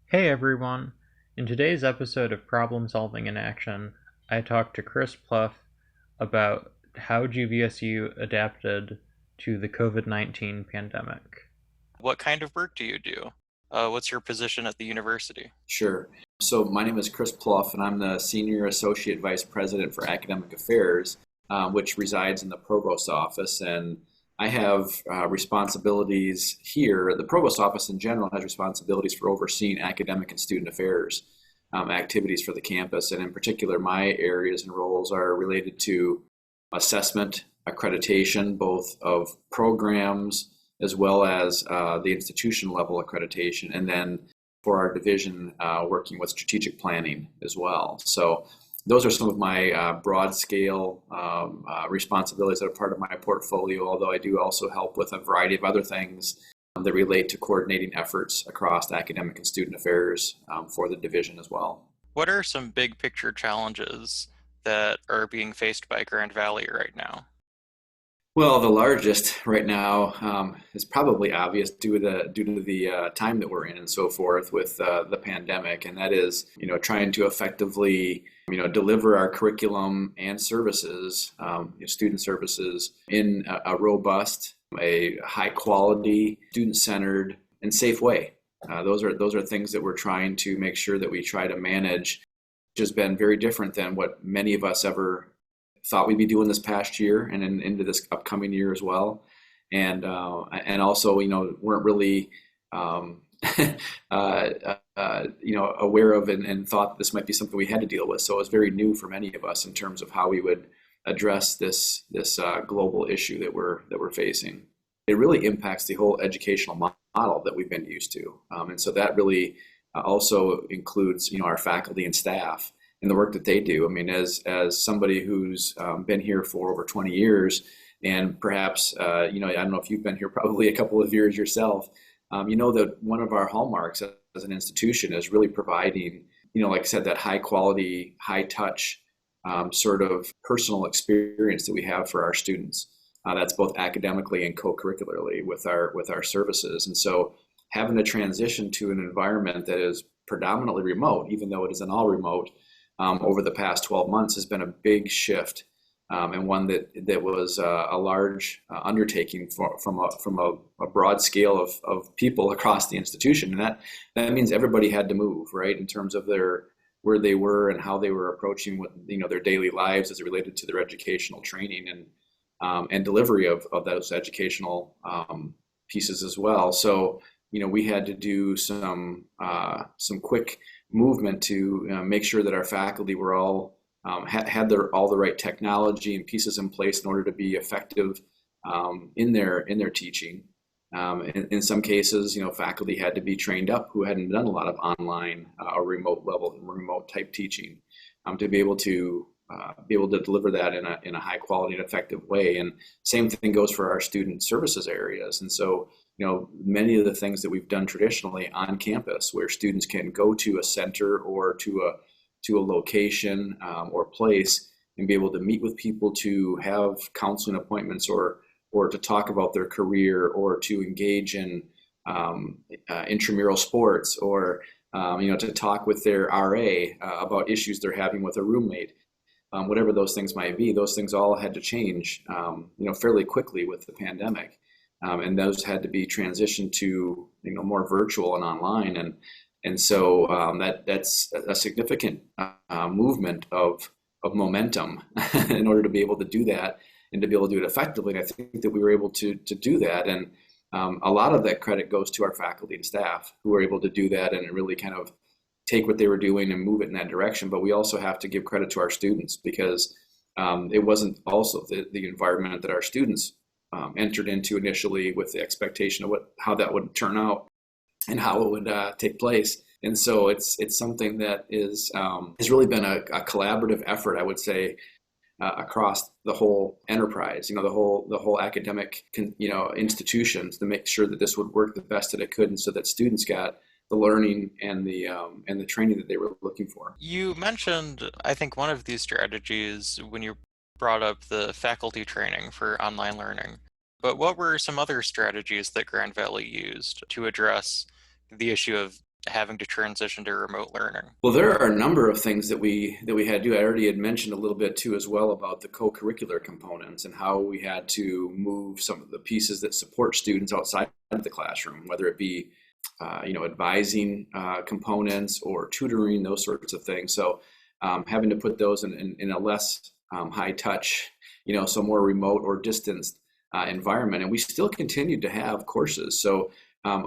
Hey everyone! In today's episode of Problem Solving in Action, I talked to Chris Plouff about how GVSU adapted to the COVID-19 pandemic. What kind of work do you do? What's your position at the university? Sure. So my name is Chris Plouff, and I'm the Senior Associate Vice President for Academic Affairs, which resides in the Provost Office. And I have responsibilities here. The Provost Office in general has responsibilities for overseeing academic and student affairs activities for the campus. And in particular, my areas and roles are related to assessment, accreditation, both of programs as well as the institution level accreditation, and then for our division, working with strategic planning as well. So those are some of my broad scale responsibilities that are part of my portfolio, although I do also help with a variety of other things that relate to coordinating efforts across academic and student affairs for the division as well. What are some big picture challenges that are being faced by Grand Valley right now? Well, the largest right now is probably obvious due to the time that we're in and so forth with the pandemic, and that is, trying to effectively, deliver our curriculum and services, student services, in a robust, a high quality, student-centered, and safe way. Those are things that we're trying to make sure that we try to manage, which has been very different than what many of us ever thought we'd be doing this past year and into this upcoming year as well. And also, weren't really, aware of and thought this might be something we had to deal with. So it was very new for many of us in terms of how we would address this global issue that we're facing. It really impacts the whole educational model that we've been used to. And so that really also includes, our faculty and staff and the work that they do. I mean, as somebody who's been here for over 20 years, and perhaps, I don't know if you've been here probably a couple of years yourself, that one of our hallmarks as an institution is really providing, like I said, that high quality, high touch sort of personal experience that we have for our students. That's both academically and co-curricularly with our services. And so having to transition to an environment that is predominantly remote, even though it isn't all remote, over the past 12 months has been a big shift, and one that was a large undertaking from a broad scale of people across the institution. And that means everybody had to move, right, in terms of where they were and how they were approaching their daily lives as it related to their educational training and delivery of those educational pieces as well. So we had to do some quick movement to make sure that our faculty were all had all the right technology and pieces in place in order to be effective in their teaching. In some cases, faculty had to be trained up who hadn't done a lot of online or remote type teaching to be able to deliver that in a high quality and effective way. And same thing goes for our student services areas. And so many of the things that we've done traditionally on campus, where students can go to a center or to a location or place and be able to meet with people, to have counseling appointments, or to talk about their career, or to engage in intramural sports, or to talk with their RA about issues they're having with a roommate. Whatever those things might be, those things all had to change, fairly quickly with the pandemic. And those had to be transitioned to more virtual and online, and so that's a significant movement of momentum in order to be able to do that and to be able to do it effectively. And I think that we were able to do that, and a lot of that credit goes to our faculty and staff who were able to do that and really kind of take what they were doing and move it in that direction. But we also have to give credit to our students, because it wasn't also the environment that our students entered into initially with the expectation of how that would turn out and how it would take place. And so it's something that has really been a collaborative effort, I would say, across the whole enterprise, the whole academic institutions, to make sure that this would work the best that it could, and so that students got the learning and the training that they were looking for. You mentioned, I think, one of these strategies when you brought up the faculty training for online learning. But what were some other strategies that Grand Valley used to address the issue of having to transition to remote learning? Well, there are a number of things that we had to do. I already had mentioned a little bit too as well about the co-curricular components and how we had to move some of the pieces that support students outside of the classroom, whether it be advising components or tutoring, those sorts of things. So having to put those in a less high touch, so more remote or distanced environment. And we still continued to have courses. So a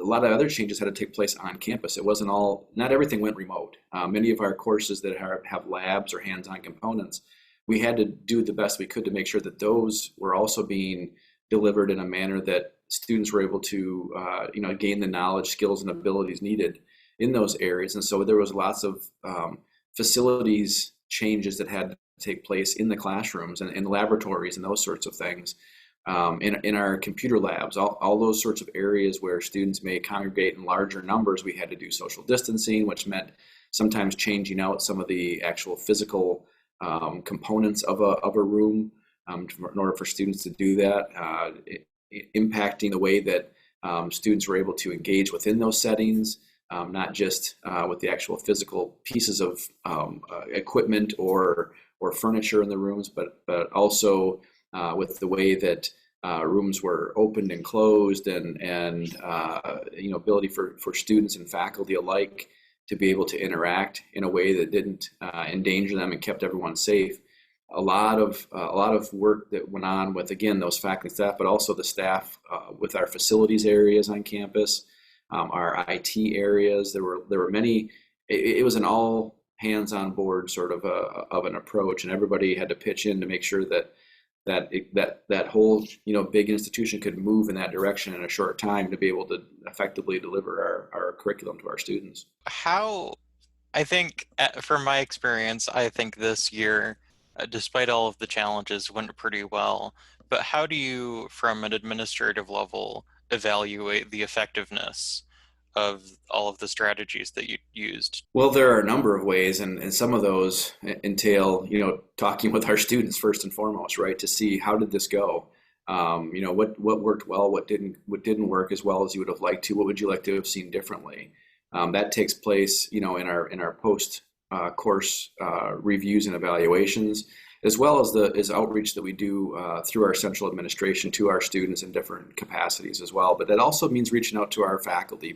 lot of other changes had to take place on campus. It wasn't not everything went remote. Many of our courses that have labs or hands-on components, we had to do the best we could to make sure that those were also being delivered in a manner that students were able to, gain the knowledge, skills, and abilities needed in those areas. And so there was lots of facilities changes that had to take place in the classrooms and in laboratories and those sorts of things. In our computer labs, all those sorts of areas where students may congregate in larger numbers, we had to do social distancing, which meant sometimes changing out some of the actual physical components of a room in order for students to do that, impacting the way that students were able to engage within those settings, not just with the actual physical pieces of equipment or furniture in the rooms, but also with the way that rooms were opened and closed, and ability for students and faculty alike to be able to interact in a way that didn't endanger them and kept everyone safe. A lot of work that went on with, again, those faculty staff, but also the staff with our facilities areas on campus, our IT areas. There were many. It was an all hands on board sort of an approach, and everybody had to pitch in to make sure that whole big institution could move in that direction in a short time to be able to effectively deliver our curriculum to our students. I think, from my experience, I think this year, despite all of the challenges, went pretty well. But how do you, from an administrative level, evaluate the effectiveness of all of the strategies that you used? Well, there are a number of ways, and some of those entail, talking with our students first and foremost, right, to see how did this go. What worked well, what didn't work as well as you would have liked to. What would you like to have seen differently? That takes place, in our post course reviews and evaluations, as well as outreach that we do through our central administration to our students in different capacities as well. But that also means reaching out to our faculty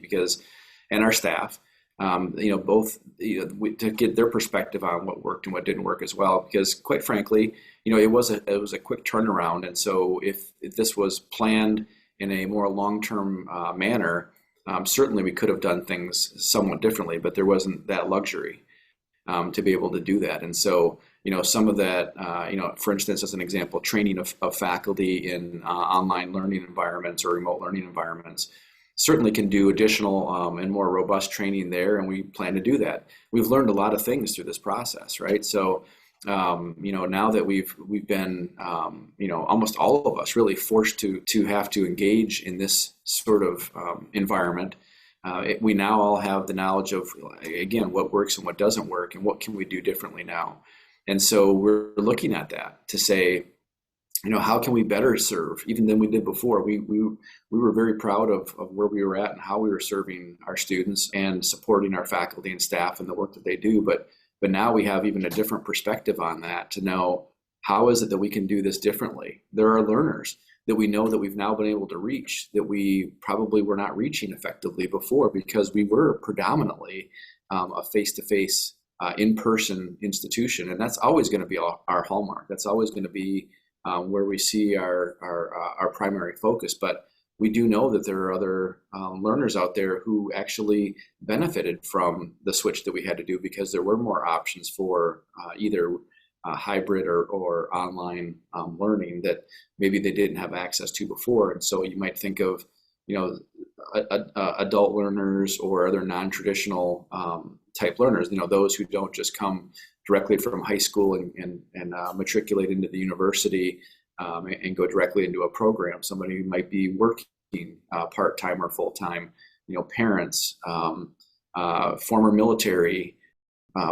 and our staff, both to get their perspective on what worked and what didn't work as well. Because quite frankly, it was a quick turnaround, and so if this was planned in a more long-term manner, certainly we could have done things somewhat differently, but there wasn't that luxury to be able to do that. And so, some of that, for instance, as an example, training of faculty in online learning environments or remote learning environments, certainly can do additional and more robust training there, and we plan to do that. We've learned a lot of things through this process, right? So, now that we've been, almost all of us really forced to have to engage in this sort of environment. We now all have the knowledge of, again, what works and what doesn't work, and what can we do differently now. And so we're looking at that to say, how can we better serve even than we did before? We were very proud of where we were at and how we were serving our students and supporting our faculty and staff and the work that they do. But now we have even a different perspective on that to know, how is it that we can do this differently? There are learners that we know that we've now been able to reach that we probably were not reaching effectively before, because we were predominantly a face-to-face, in-person institution. And that's always going to be our hallmark. That's always going to be where we see our primary focus. But we do know that there are other learners out there who actually benefited from the switch that we had to do, because there were more options for either hybrid or online learning that maybe they didn't have access to before. And so you might think of, adult learners or other non-traditional type learners, those who don't just come directly from high school and matriculate into the university and go directly into a program. Somebody who might be working part-time or full-time, parents, former military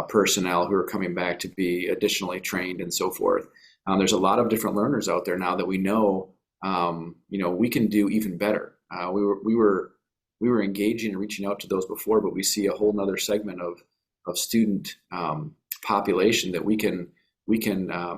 personnel who are coming back to be additionally trained and so forth. There's a lot of different learners out there now that we know, we can do even better. We were we were engaging and reaching out to those before, but we see a whole nother segment of student population that we can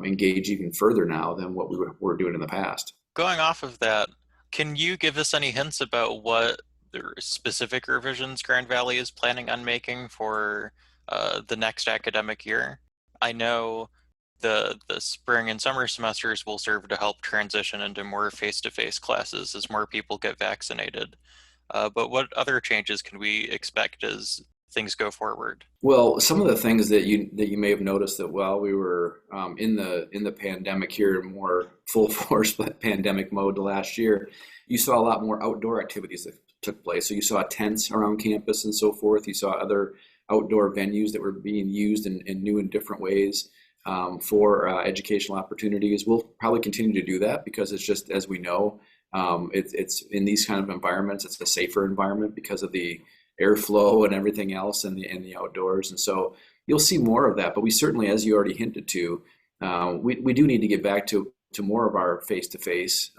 engage even further now than what we were doing in the past. Going off of that, can you give us any hints about what the specific revisions Grand Valley is planning on making for the next academic year? I know the spring and summer semesters will serve to help transition into more face-to-face classes as more people get vaccinated. But what other changes can we expect as things go forward? Well, some of the things that you may have noticed that while we were in the pandemic here, in more full force pandemic mode the last year, you saw a lot more outdoor activities that took place. So you saw tents around campus and so forth. You saw other outdoor venues that were being used in new and different ways for educational opportunities. We'll probably continue to do that because it's just, as we know, it's in these kind of environments, it's a safer environment because of the airflow and everything else in the outdoors. And so you'll see more of that. But we certainly, as you already hinted to, we do need to get back to more of our face-to-face,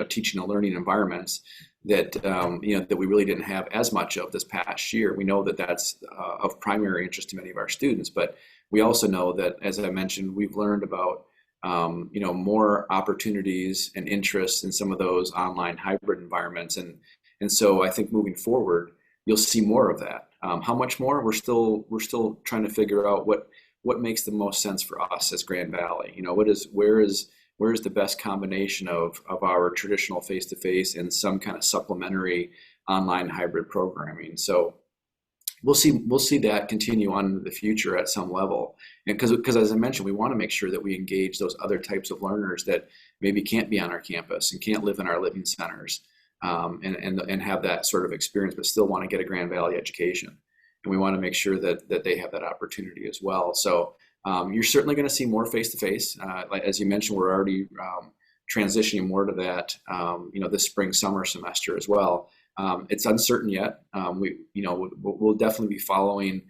teaching and learning environments that that we really didn't have as much of this past year. We know that that's of primary interest to many of our students, but we also know that, as I mentioned, we've learned about more opportunities and interests in some of those online hybrid environments, and so I think moving forward, you'll see more of that. How much more? We're still trying to figure out what makes the most sense for us as Grand Valley. Where is the best combination of our traditional face-to-face and some kind of supplementary online hybrid programming. So we'll see that continue on in the future at some level. And because as I mentioned, we want to make sure that we engage those other types of learners that maybe can't be on our campus and can't live in our living centers, and have that sort of experience, but still want to get a Grand Valley education. And we want to make sure that they have that opportunity as well. So you're certainly going to see more face-to-face. Like, as you mentioned, we're already transitioning more to that, this spring, summer semester as well. It's uncertain yet. We'll definitely be following,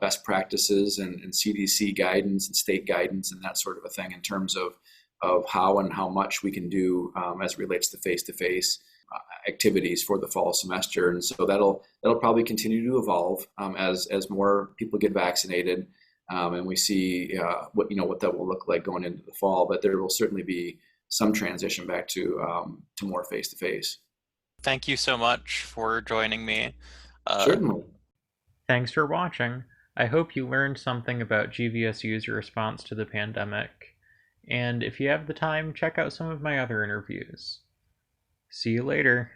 best practices and CDC guidance and state guidance and that sort of a thing in terms of how and how much we can do as it relates to face-to-face activities for the fall semester. And so that'll probably continue to evolve as more people get vaccinated. And we see what that will look like going into the fall, but there will certainly be some transition back to more face-to-face. Thank you so much for joining me. Certainly. Thanks for watching. I hope you learned something about GVSU's response to the pandemic, and if you have the time, check out some of my other interviews. See you later.